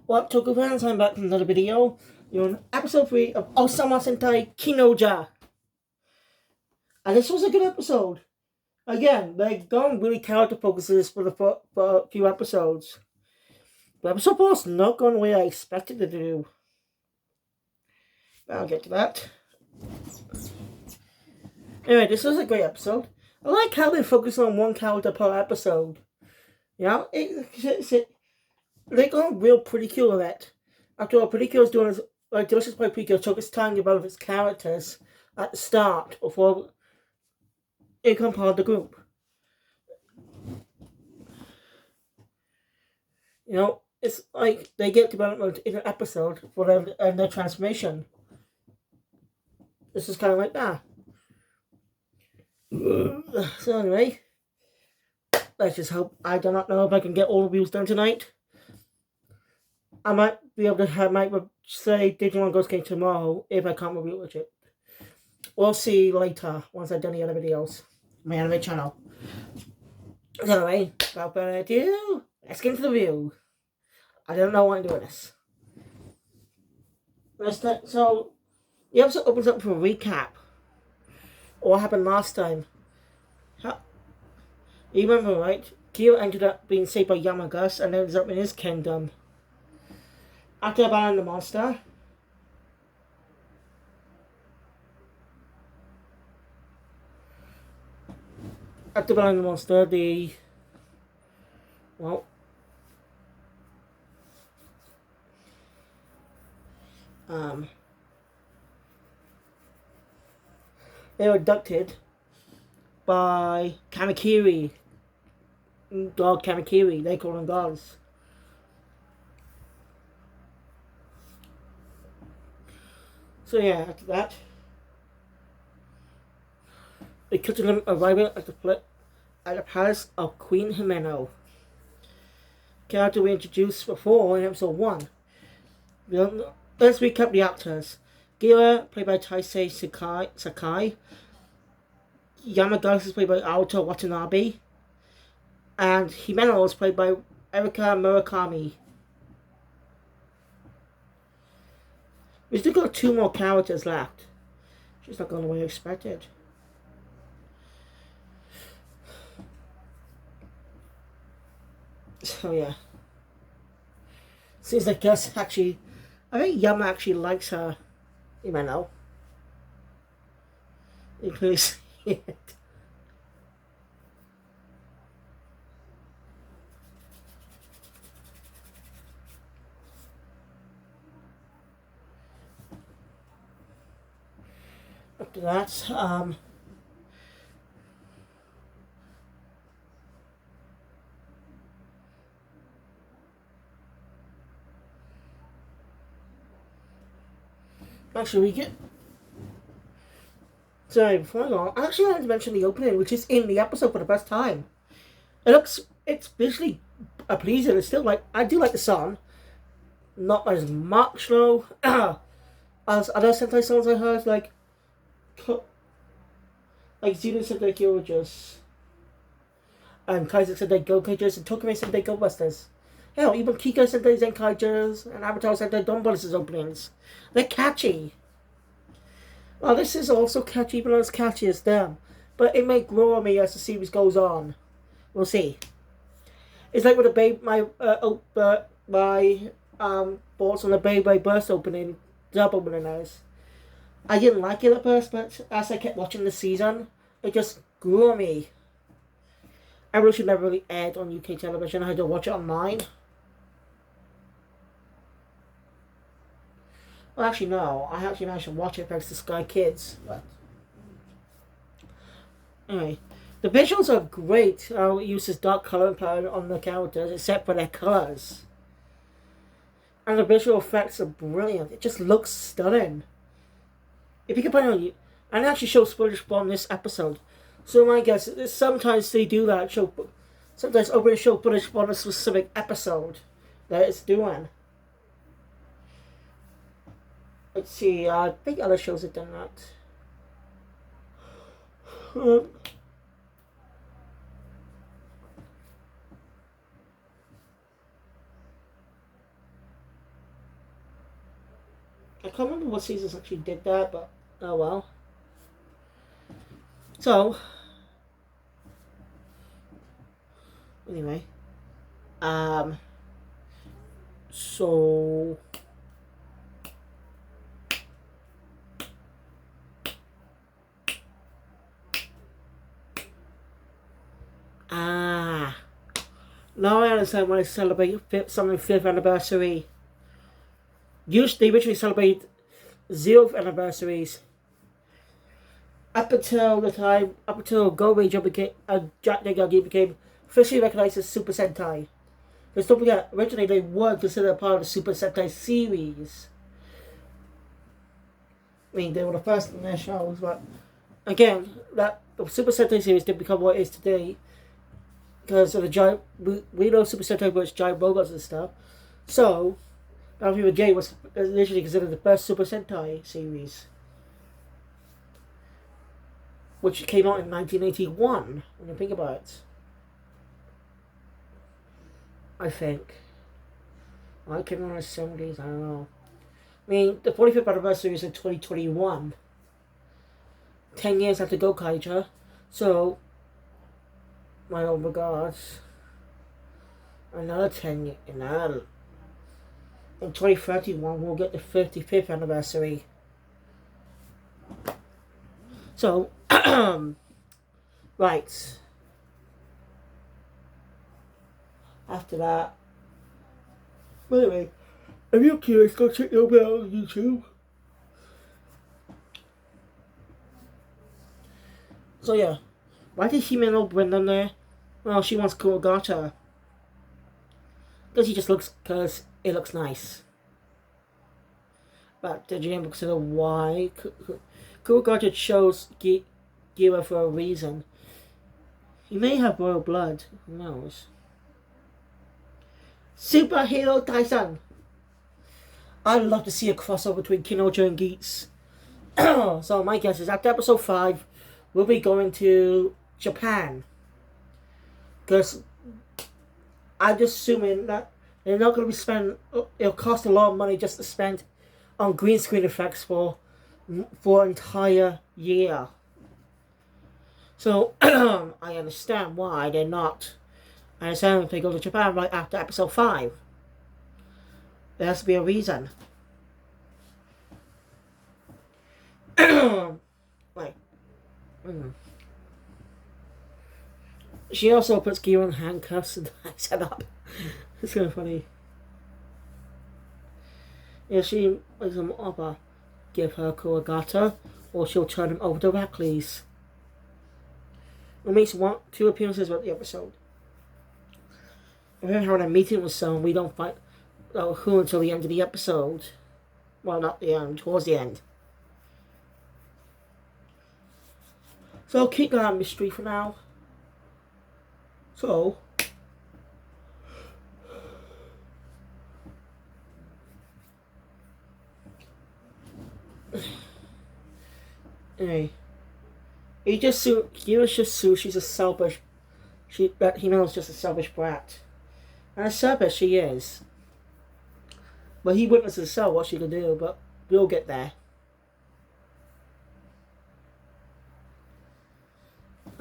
What up, Toku fans? I'm back from another video. You're on episode 3 of Ohsama Sentai King-Ohger. And this was a good episode. Again, they're going really character focuses for a few episodes. The episode 4 is not going the way I expected it to do. I'll get to that. Anyway, this was a great episode. I like how they focus on one character per episode. You know, they're going real pretty cool with it. After all, Pretty Cure's doing his, like, Delicious by Pretty Cure took his time to develop his characters at the start before it became part of the group. You know, it's like they get development in an episode for their transformation. This is kind of like that. So anyway, let's just hope. I do not know if I can get all the reviews done tonight. I might be able to might say Digimon Ghost Game tomorrow if I can't review it. We'll see later once I've done the other videos on my anime channel. So anyway, without further ado, let's get into the review. I don't know why I'm doing this. So, the episode opens up for a recap of what happened last time. You remember, right? Kyo ended up being saved by Yamagus and ends up in his kingdom. After abandoning the monster, they were abducted by Kamakiri. Dog Kamakiri, they call them dogs. So yeah, after that, they cut to them arriving at the palace of Queen Himeno. Character we introduced before in episode 1. Let's recap the actors. Gira, played by Taisei Sakai. Yamaguchi is played by Aoto Watanabe. And Himeno is played by Erika Murakami. We still got 2 more characters left. She's not going the way I expected. So yeah. Seems like Gus actually, I think Yama actually likes her. You might know. You can see it. After that, actually we get. Sorry, before I go, I actually wanted to mention the opening, which is in the episode for the first time. It's visually pleasing. It's still like, I do like the song. Not as much though as other Sentai songs I heard, like Zeno Sentai Gyojus and Kaiser Sentai Gokaijus and Tokime Sentai Go Busters. Hell, even Kika Sentai Zenkaijus and Avatar Sentai Donbusters openings. They're catchy. Well, this is also catchy, but not as catchy as them. But it may grow on me as the series goes on. We'll see. It's like with the my thoughts on the Beyblade Burst opening, dub opening is. I didn't like it at first, but as I kept watching the season, it just grew on me. I really should never really aired on UK television. I had to watch it online. Well, actually, no. I actually managed to watch it thanks to Sky Kids. But anyway, the visuals are great. It uses dark color palette on the characters, except for their colors. And the visual effects are brilliant. It just looks stunning. If you can find it, and it actually shows footage from this episode. So my guess is sometimes they do that. Sometimes open show footage from a specific episode that it's doing. Let's see. I think other shows have done that. I can't remember what seasons actually did that, but oh well. So, anyway. Um, so... Ah... Now I understand why they celebrate something 5th anniversary. Usually, they originally celebrate 0th anniversaries. Up until Go Ranger became, Jack Negagi became officially recognized as Super Sentai. Because don't forget, originally they were considered a part of the Super Sentai series. I mean, they were the first in their shows, but again, that the Super Sentai series didn't become what it is today because of the giant. We know Super Sentai was giant robots and stuff. So, Battle J was initially considered the first Super Sentai series, which came out in 1981. When you think about it, I think. I came out in the 70s. I don't know. I mean, the 45th anniversary is in 2021. 10 years after Gokaiger. So, my own regards. Another 10 years. In 2031, we'll get the 55th anniversary. So, right. After that. By the way, if you're curious, go check it out on YouTube. So yeah, why did Himeno bring them there? Well, she wants Kurogata. Because it looks nice. But did you ever consider why? Kurogata chose Gira for a reason. He may have royal blood, who knows? Superhero Tyson! I'd love to see a crossover between King-Ohger and Geats. So my guess is after episode 5, we'll be going to Japan. Because I'm just assuming that they're not going to be spending. It'll cost a lot of money just to spend on green screen effects for an entire year. So I understand why they're not. I understand if they go to Japan right after episode 5. There has to be a reason. Like, she also puts Gira in handcuffs and ties it up. It's kind of funny. If she makes him offer, give her Kurogata, or she'll turn him over to Hercules. It makes 2 appearances throughout the episode. If we're having a meeting with someone, we don't find out who until the end of the episode. Well, not the end, towards the end. So I'll keep that mystery for now. So, anyway, Kira's just Sue. She's a selfish. Himena's just a selfish brat, and a selfish she is. But he witnesses herself what she can do. But we'll get there.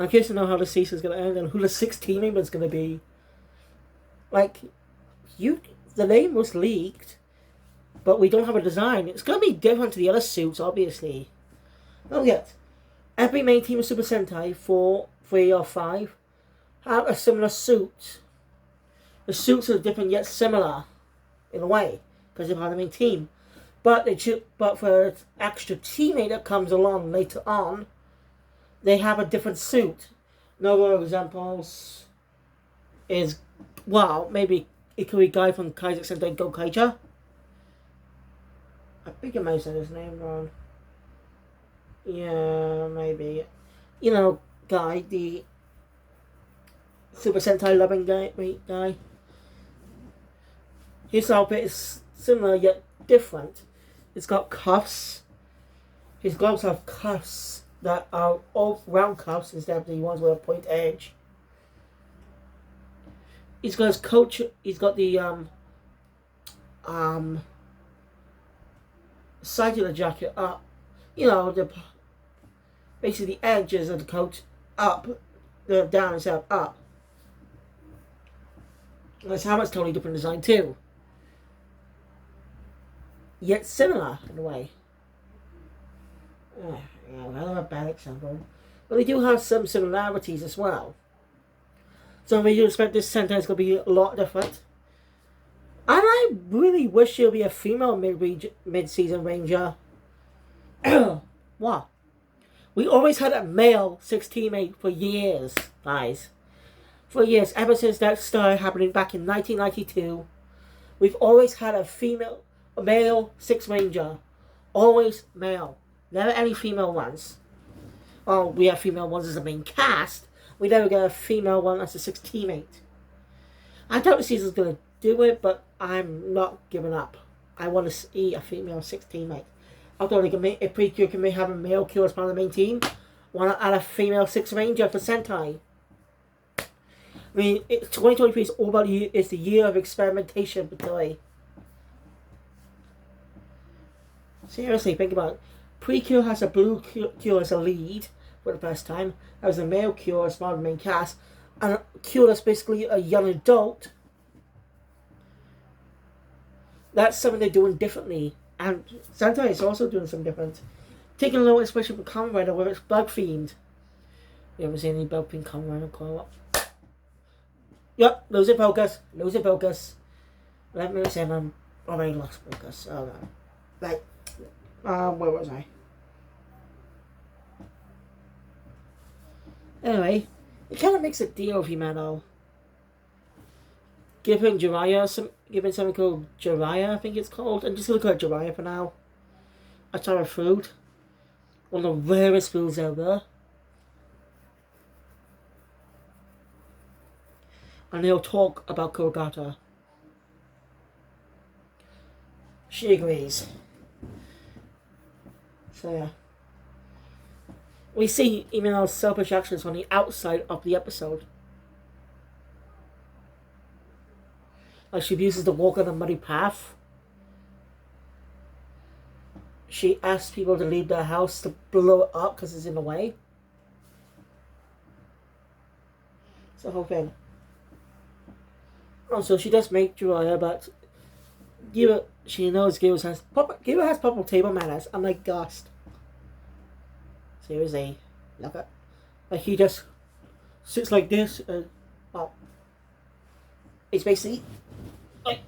I'm curious to know how the season's going to end and who the 6th team member is going to be. Like, the name was leaked, but we don't have a design. It's going to be different to the other suits, obviously. Don't forget, every main team of Super Sentai, 4, 3, or 5, have a similar suit. The suits are different yet similar, in a way, because they're part of the main team. But for an extra teammate that comes along later on, they have a different suit. Another examples is, well, maybe it could be a guy from Kaiser Sentai Gokaiger. I think I might have said his name wrong. Yeah, maybe. You know, guy, the Super Sentai loving guy. His outfit is similar yet different. It's got cuffs. His gloves have cuffs that are all round cuffs instead of the ones with a point edge. He's got his coach. He's got the side of the jacket up. You know, basically the edges of the coat up, the down instead of up. That's how it's totally different design too. Yet similar in a way. Yeah, well, a bad example. But they do have some similarities as well. So we do expect this Sentai is going to be a lot different. And I really wish there would be a female mid-season ranger. What? We always had a male 6-teammate for years, guys. For years, ever since that started happening back in 1992. We've always had a male 6 ranger. Always male. Never any female ones. Oh, we have female ones as the main cast. We never get a female one as a 6 teammate. I doubt the season's going to do it, but I'm not giving up. I want to see a female 6 teammate. Although they can make, if Precure can have a male kill as part of the main team, why not add a female 6 ranger for Sentai? I mean, 2023 is all about it's the year of experimentation, particularly. Seriously, think about it. Precure has a blue cure as a lead for the first time. That was a male cure as part of the main cast. And a cure that's basically a young adult. That's something they're doing differently. And Sentai is also doing something different. Taking a little inspiration from Kamen Rider where it's bug themed. You ever seen any bug themed Kamen Rider call up? Yep, losing focus. Losing focus. Let me say I'm already lost focus. Oh no. Right. Where was I? Anyway, it kind of makes a deal with Himano. Giving something called Jiraiya, I think it's called. I'm just gonna call it Jiraiya for now. A type of food. One of the rarest foods ever. And they'll talk about Kurogata. She agrees. So yeah. We see Himano's selfish actions on the outside of the episode. Like she refuses to walk on a muddy path. She asks people to leave their house to blow it up because it's in the way. It's the whole thing. Also, she does make Jiraiya, but she knows Giro has proper table manners. I'm like, Gust. Seriously, look at, like he just sits like this and it's basically like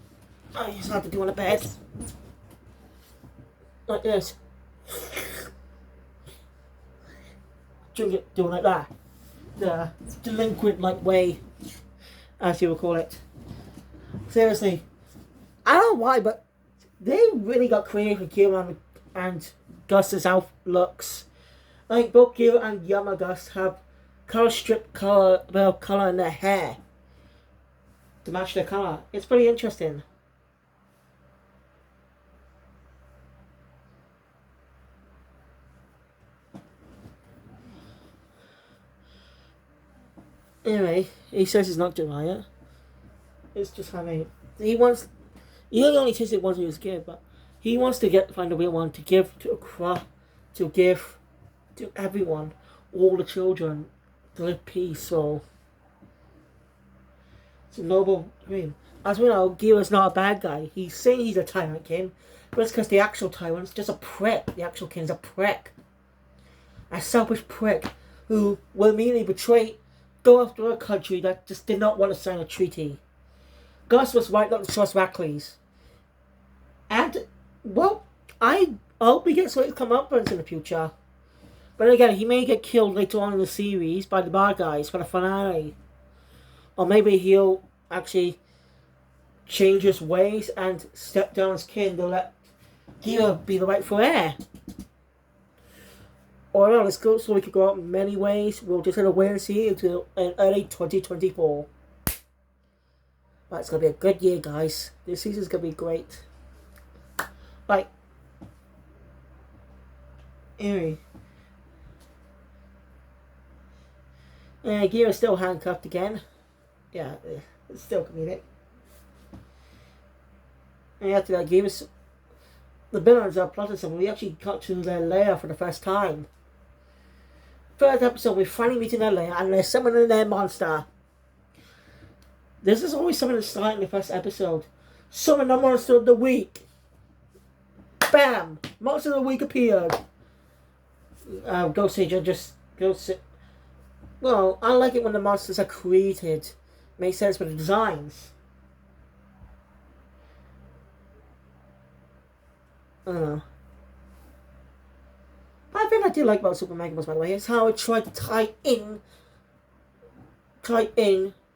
I just have to do on a bed like this, doing like that, the delinquent like way, as you would call it. Seriously, I don't know why, but they really got creative with Kira and Gus's outlooks. Like both Kira and Yamagus have color in their hair to match their color. It's pretty interesting. Anyway, he says it's not Jiraiya. It's just having he only tastes it once he was a kid, but he wants to find a real one to give to everyone, all the children, to live peace. So it's a noble dream. As we know, Gira's not a bad guy. He's saying he's a tyrant king, but it's because the actual tyrant's just a prick. The actual king's a prick. A selfish prick who will immediately go after a country that just did not want to sign a treaty. Gus was right not to trust Rackley's. And, well, I hope he gets some comeuppance in the future. But again, he may get killed later on in the series by the bad guys for the finale. Or maybe he'll actually change his ways and step down his kin to let Gira be the rightful heir. Or no, this story could go out in many ways. We'll just have to wait and see until early 2024. But it's going to be a good year, guys. This season's going to be great. Right. Anyway. Gira's still handcuffed again. Yeah, it's still comedic. And after that, the villains are plotting something. We actually got to their lair for the first time. First episode, we're finally meeting their lair, and they're summoning their monster. This is always something to start in the first episode. Summon the monster of the week. Bam! Monster of the week appeared. Ghost Agent just goes. Well, I like it when the monsters are created. Makes sense with the designs. I don't know. But I think I do like about Super Mega Bus, by the way, is how it tried to tie in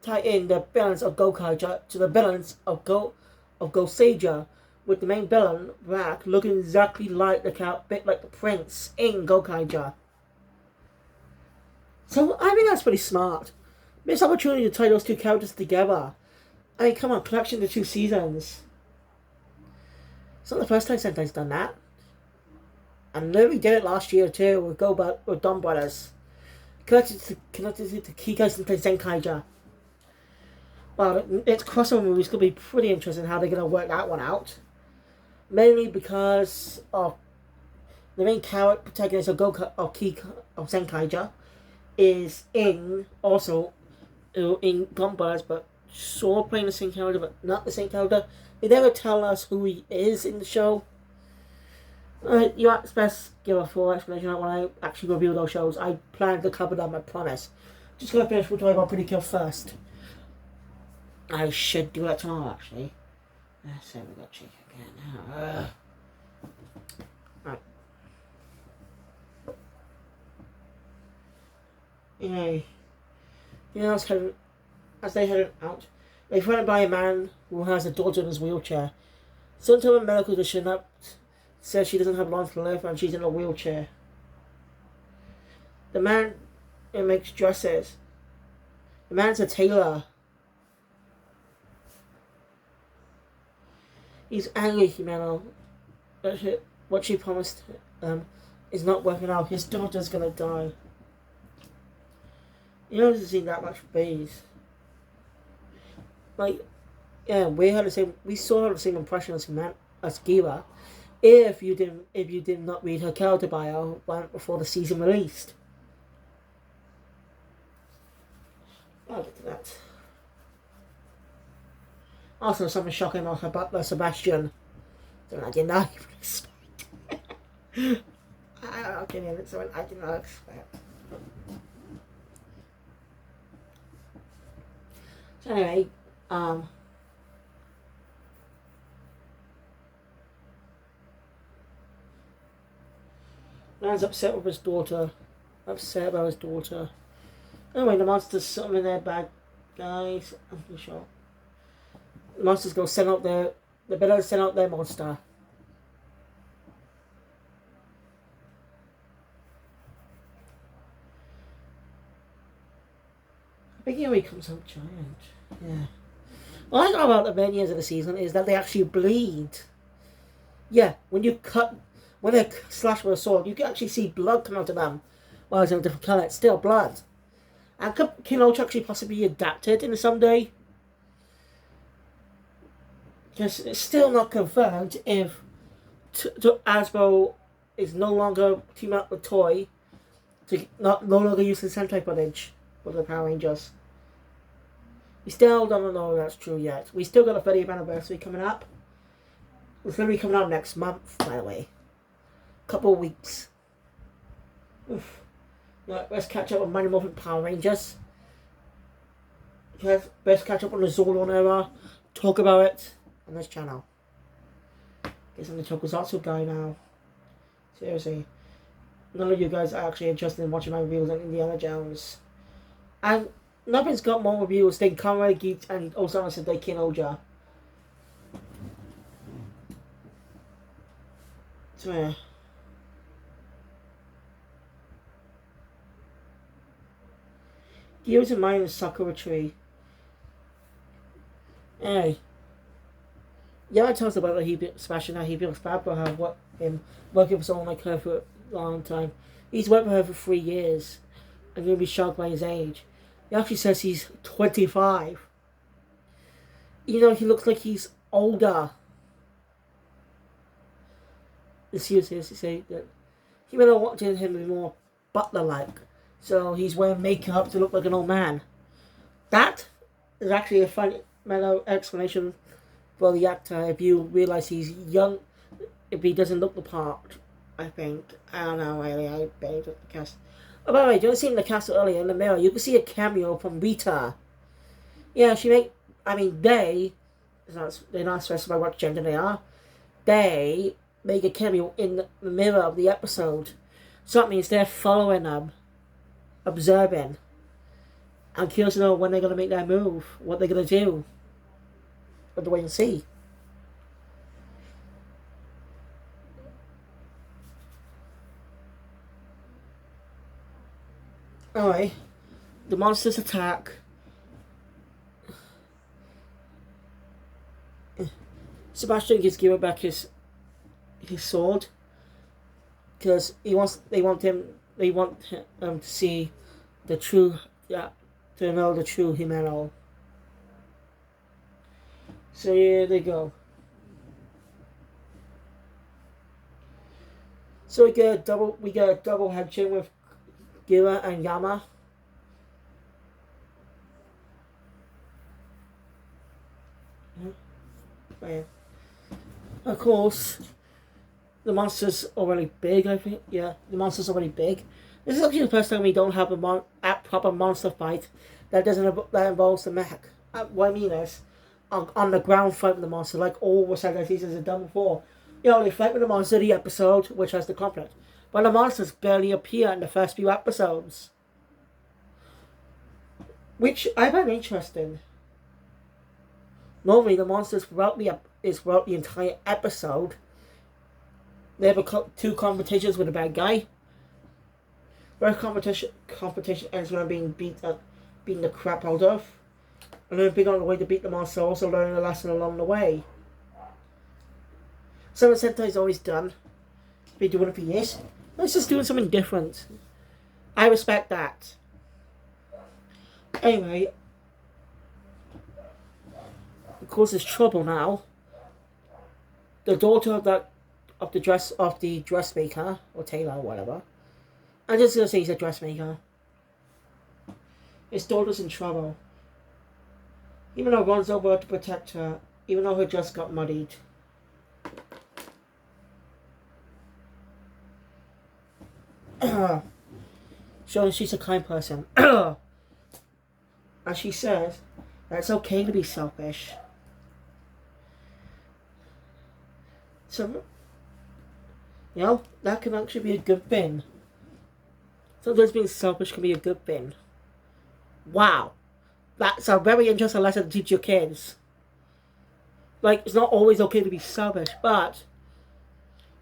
the villains of Gokaiger to the villains of Ghost Sager, with the main villain, Rack, looking exactly like the bit like the prince in Gokaiger. So I think that's pretty smart. Missed opportunity to tie those two characters together. I mean, come on, collection of 2 seasons. It's not the first time Sentai's done that. And literally did it last year too with Don Brothers. Connected to Kikai Sentai Zenkaiger. Well, its crossover movie is going to be pretty interesting how they're going to work that one out. Mainly because of the main character protagonist of Zenkaiger is also in Don Brothers, but sort of playing the same character, but not the same character. They never tell us who he is in the show. You best give a full explanation when I actually review those shows. I plan to cover them, I promise. Just gonna finish with Toy Pretty Kill first. I should do that tomorrow, actually. So we got chicken again now. Right. Anyway, as they headed out, they found by a man who has a daughter in his wheelchair. Some type of medical condition that says she doesn't have long to live and she's in a wheelchair. The man makes dresses. The man's a tailor. He's angry, Himeno. What she promised is not working out. His daughter's gonna die. He doesn't see that much bees. Like, yeah, we saw the same impression as Gira. If you did not read her character bio before the season released. I'll get to that. Also, something shocking about her butler, Sebastian. Something I did not even expect. Something I did not expect. So anyway, man's upset with his daughter. Upset about his daughter. Anyway, the monsters something in their bag, guys. I'm pretty sure. The monsters go send out the villains send out their monster. I think here he comes out giant. Yeah. What I know about the minions of the season is that they actually bleed. Yeah, when they slash with a sword, you can actually see blood come out of them. While it's in a different colour, it's still blood. And could King-Ohger actually possibly be adapted in some day? Because it's still not confirmed if Hasbro is no longer teaming up with Toy to no longer use the Sentai footage for the Power Rangers. We still don't know if that's true yet. We still got a 30th anniversary coming up. It's going to be coming out next month, by the way. Couple of weeks. Oof. Right, let's catch up on Mighty Morphin Power Rangers. Let's catch up on the Zordon era. Talk about it on this channel. Guess I'm the Tokusatsu guy now. Seriously. None of you guys are actually interested in watching my reviews on Indiana Jones. And nothing's got more reviews than Conrad Geek and Ohsama Sentai King-Ohger. So yeah. He was in mine in Sakura Tree. Anyway. Yeah, I told us about Sebastian how he feels bad for her working for someone like her for a long time. He's worked for her for 3 years. And you'll be shocked by his age. He actually says he's 25. You know, he looks like he's older. the series is to say that Himeno wanted him to be more butler-like, so he's wearing makeup to look like an old man. That is actually a funny explanation for the actor if you realize he's young, if he doesn't look the part, I think. I don't know, really, I barely took the cast. Oh, by the way, do you see in the cast earlier in the mirror, you can see a cameo from Rita. Yeah, they're not specify what gender they are. They make a cameo in the mirror of the episode. So that means they're following them, observing. I'm curious to know when they're going to make their move, what they're going to do. We'll wait and see. Alright, the monsters attack. Sebastian gives Gira back his sword because they want him to see the true, to know the true Himeno. So here they go. So we get a double head chain with Gira and Yama. Yeah. Of course, the monster's already big, I think. Yeah, the monster's already big. This is actually the first time we don't have a proper monster fight that involves the mech. What I mean is, on the ground fight with the monster, like all the Sentai seasons have done before. You know, they fight with the monster the episode, which has the conflict. But the monsters barely appear in the first few episodes. Which I find interesting. Normally, the monsters throughout the entire episode, they have two confrontations with a bad guy. Where competition ends when being beaten the crap out of, and then being on the way to beat the monster, also learning a lesson along the way. Something Sentai's always done. Been doing it for years. Let's just doing something different. I respect that. Anyway. Of course, there's trouble now. The daughter of the dressmaker or tailor or whatever. I'm just gonna say he's a dressmaker. His daughter's in trouble. Even though runs over to protect her, even though her dress got muddied. Showing she's a kind person. And she says that it's okay to be selfish. So, that can actually be a good thing. Sometimes being selfish can be a good thing. Wow. That's a very interesting lesson to teach your kids. Like, it's not always okay to be selfish, but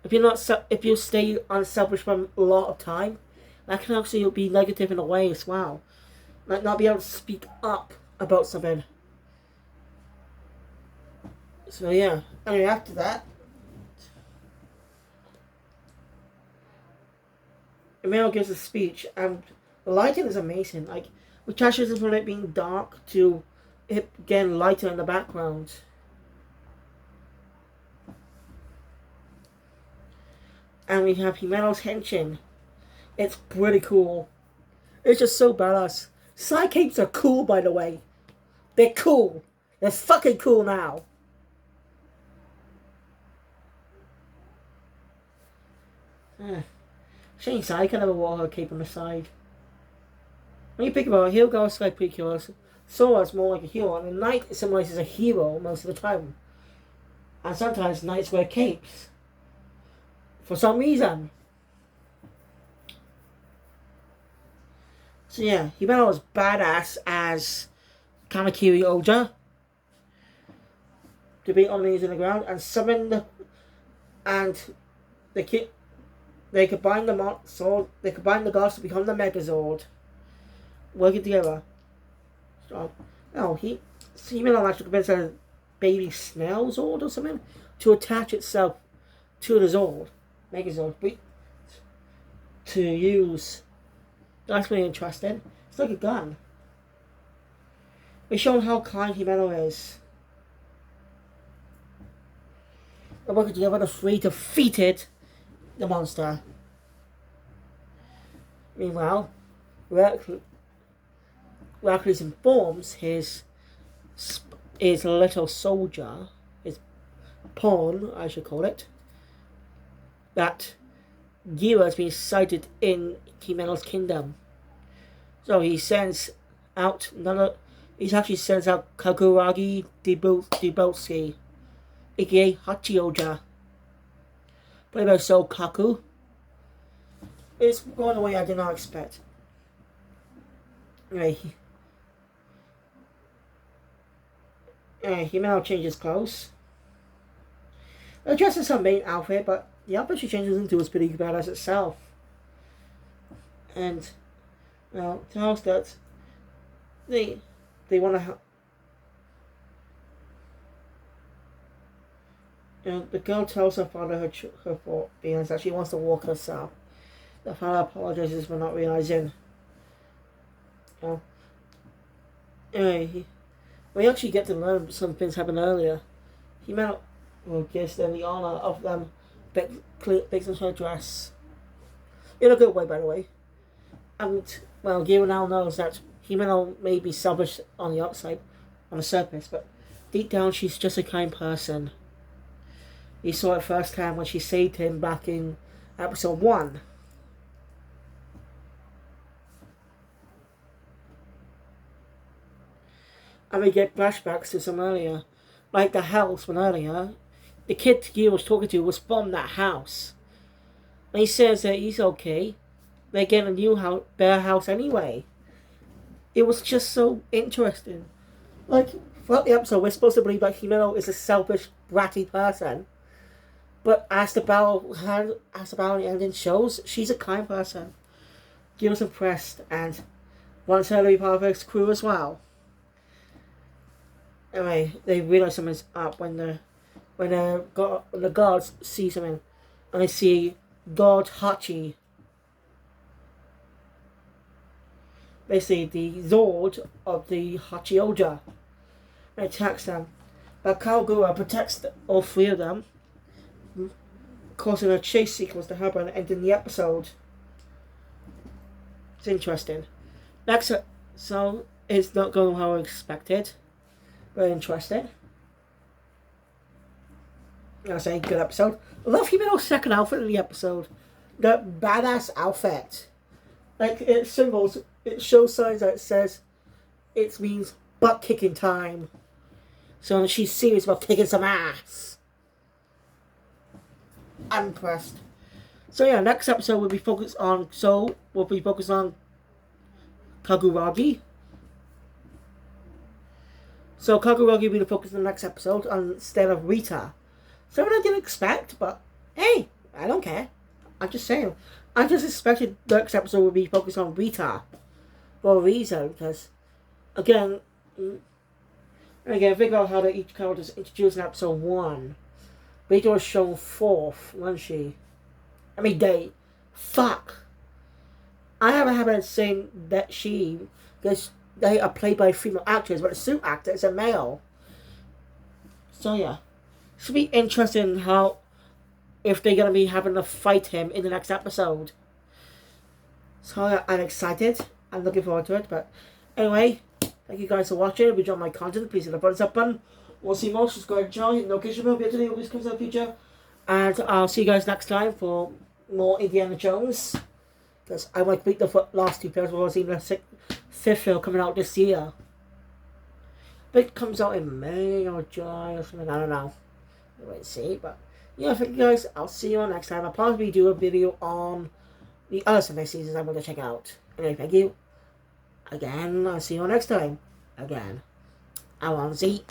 if you stay unselfish for a lot of time, that can actually be negative in a way as well. Like, not be able to speak up about something. So, yeah. Anyway, after that, Emil gives a speech, and the lighting is amazing. Like, we transition from it being dark to it getting lighter in the background. And we have Himeno's henshin. It's pretty cool. It's just so badass. Sidekicks are cool, by the way. They're cool. They're fucking cool now. Shane Saika never wore her cape on the side. When you think about it, Hero Girl is like pretty cool. Sora's more like a hero, and the knight symbolizes a hero most of the time. And sometimes knights wear capes. For some reason. So yeah, Himeno was badass as Kamakiri Oja. To beat enemies in the ground and summon they combine the gods to become the Megazord. Working together. Himeno actually convinced a baby snail Zord or something to attach itself to the Zord. Megazord. To use. That's really interesting. It's like a gun. We're showing how kind Himeno is. They're working together, the three defeated the monster. Meanwhile, Hercules informs his little soldier, his pawn, I should call it, that Gira has been sighted in Kimero's kingdom. So he sends out he sends out Kaguragi Debotsuki, aka Hachioja, played by Soul Kaku. It's going the way I did not expect. Anyway, he now changes clothes. It dresses her main outfit, but the outfit she changes into is pretty badass itself. And, tells that they want to. The girl tells her father her feelings that she wants to walk herself. The father apologizes for not realizing. Anyway, we actually get to learn some things happened earlier. Gives them the honor of them fixing her dress. In a good way, by the way. And, Gira now knows that Himeno may be selfish on the outside, on the surface, but deep down she's just a kind person. He saw it firsthand when she saved him back in episode 1. And we get flashbacks to some earlier. Like the house from earlier. The kid Gira was talking to was from that house. And he says that he's okay. They get a new house, better house anyway. It was just so interesting. Like, throughout the episode, we're supposed to believe that Himeno is a selfish, bratty person. But as the battle ending shows, she's a kind person. Gira's impressed and wants her to be part of his crew as well. Anyway, they realize something's up when the guards see something, and they see God Hachi, basically the Lord of the Hachioja, and attacks them. But Kagura protects all 3 of them, causing a chase sequence to happen and ending the episode. It's interesting. So it's not going how I expected. Very interesting. I say good episode. I love Himeno's second outfit in the episode. The badass outfit. Like it shows signs that it says it means butt kicking time. So she's serious about kicking some ass. I'm impressed. So yeah, next episode will be focused on Kaguragi. So Kaguragi will be the focus of the next episode instead of Rita. Something I didn't expect, but hey, I don't care. I'm just saying. I just expected the next episode would be focused on Rita. For a reason, because again, figure out how each character is introduced in episode 1. Rita was shown 4th, wasn't she? Fuck. I have a habit of saying that because they are played by female actors, but the suit actor is a male. So yeah. Should be interesting if they're going to be having to fight him in the next episode. So yeah, I'm excited. I'm looking forward to it. But anyway, thank you guys for watching. If you enjoyed my content, please hit the thumbs up button. We'll see more. Subscribe to the channel. Hit the notification bell. Be always comes in the future. And I'll see you guys next time for more Indiana Jones. Because I might beat the last 2 films. We'll see the 5th film coming out this year. But it comes out in May or July or something. I don't know. Wait and see. But yeah, thank you guys. I'll see you all next time. I'll probably do a video on the other Sentai seasons I'm going to check out. Anyway, thank you. Again, I'll see you all next time. Again. I want to see.